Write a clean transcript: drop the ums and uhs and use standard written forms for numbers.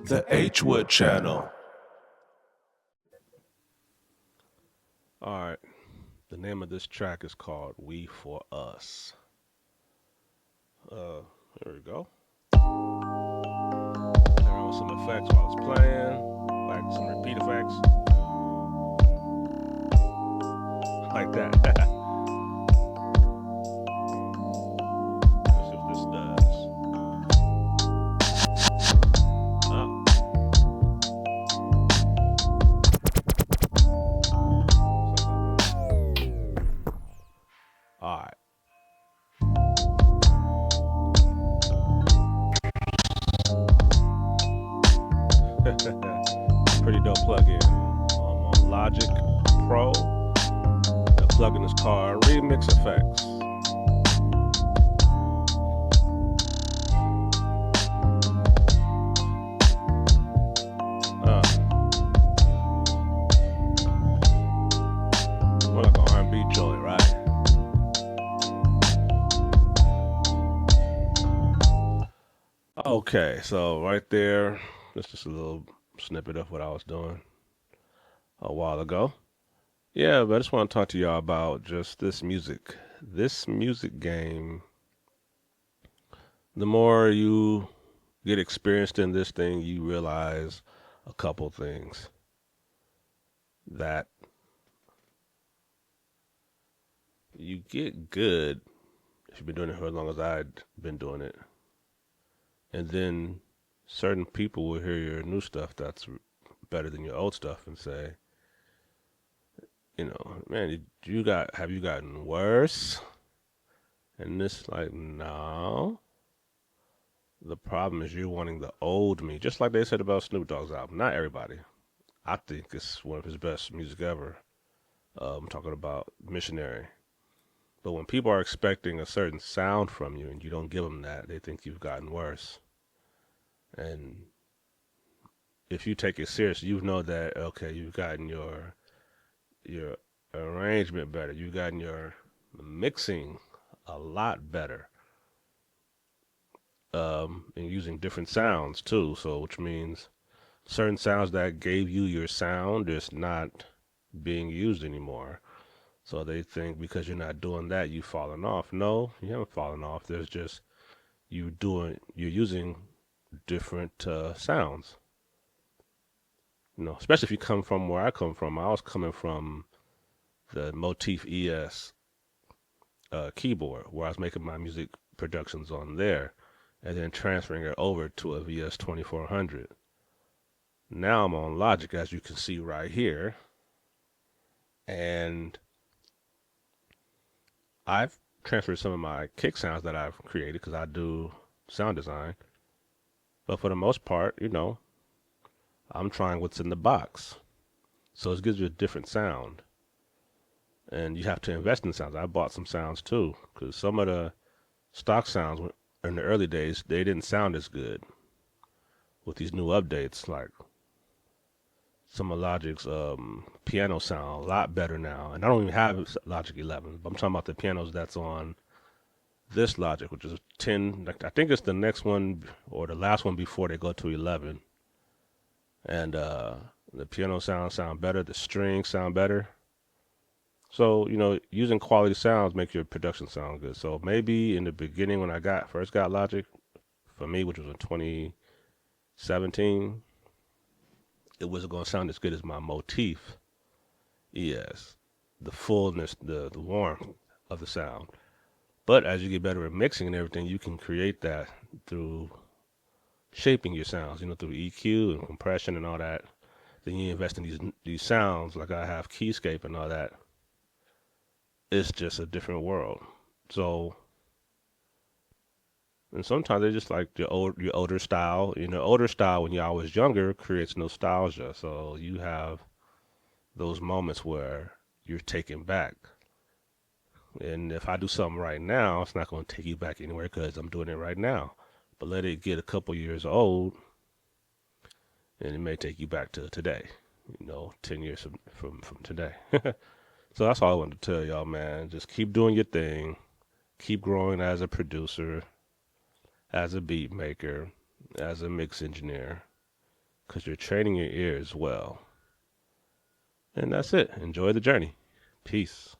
The H Wood Channel. All right. The name of this track is called We For Us. Here we go. Play around with some effects while it's playing, like some repeat effects, like that. Let's see what this does. All right. Pretty dope plugin. On Logic Pro. The plugin is called Remix Effects. More like an R&B joint, right? Okay, so right there, that's just a little snippet of what I was doing a while ago. Yeah, but I just want to talk to y'all about just this music. This music game, the more you get experienced in this thing, you realize a couple things. That you get good if you've been doing it for as long as I'd been doing it. And then certain people will hear your new stuff that's better than your old stuff and say, man, have you gotten worse? And it's like, no. The problem is you're wanting the old me, just like they said about Snoop Dogg's album. Not everybody. I think it's one of his best music ever. I'm talking about Missionary. But when people are expecting a certain sound from you and you don't give them that, they think you've gotten worse. And if you take it serious, you know that okay, you've gotten your arrangement better. You've gotten your mixing a lot better. And using different sounds too. So which means certain sounds that gave you your sound is not being used anymore. So they think because you're not doing that, you've fallen off. No, you haven't fallen off. There's just you're using different sounds. Especially if you come from where I come from. I was coming from the Motif ES keyboard, where I was making my music productions on there, and then transferring it over to a VS 2400. Now I'm on Logic, as you can see right here, and I've transferred some of my kick sounds that I've created because I do sound design. But for the most part, I'm trying what's in the box. So it gives you a different sound. And you have to invest in sounds. I bought some sounds too because some of the stock sounds in the early days, they didn't sound as good with these new updates. Like some of Logic's piano sound a lot better now. And I don't even have Logic 11, but I'm talking about the pianos that's on this Logic, which is 10. Like, I think it's the next one or the last one before they go to 11. And the piano sound better. The strings sound better. So using quality sounds make your production sound good. So maybe in the beginning when I first got Logic, for me, which was in 2017, it wasn't going to sound as good as my Motif ES. The fullness, the warmth of the sound. But as you get better at mixing and everything, you can create that through shaping your sounds, through EQ and compression and all that. Then you invest in these sounds, like I have Keyscape and all that. It's just a different world. So, and sometimes they just like your older style. Older style when I was younger creates nostalgia. So you have those moments where you're taken back. And if I do something right now, it's not going to take you back anywhere because I'm doing it right now. But let it get a couple years old, and it may take you back to today. 10 years from today. So that's all I wanted to tell y'all, man. Just keep doing your thing. Keep growing as a producer, as a beat maker, as a mix engineer. because you're training your ear as well. And that's it. Enjoy the journey. Peace.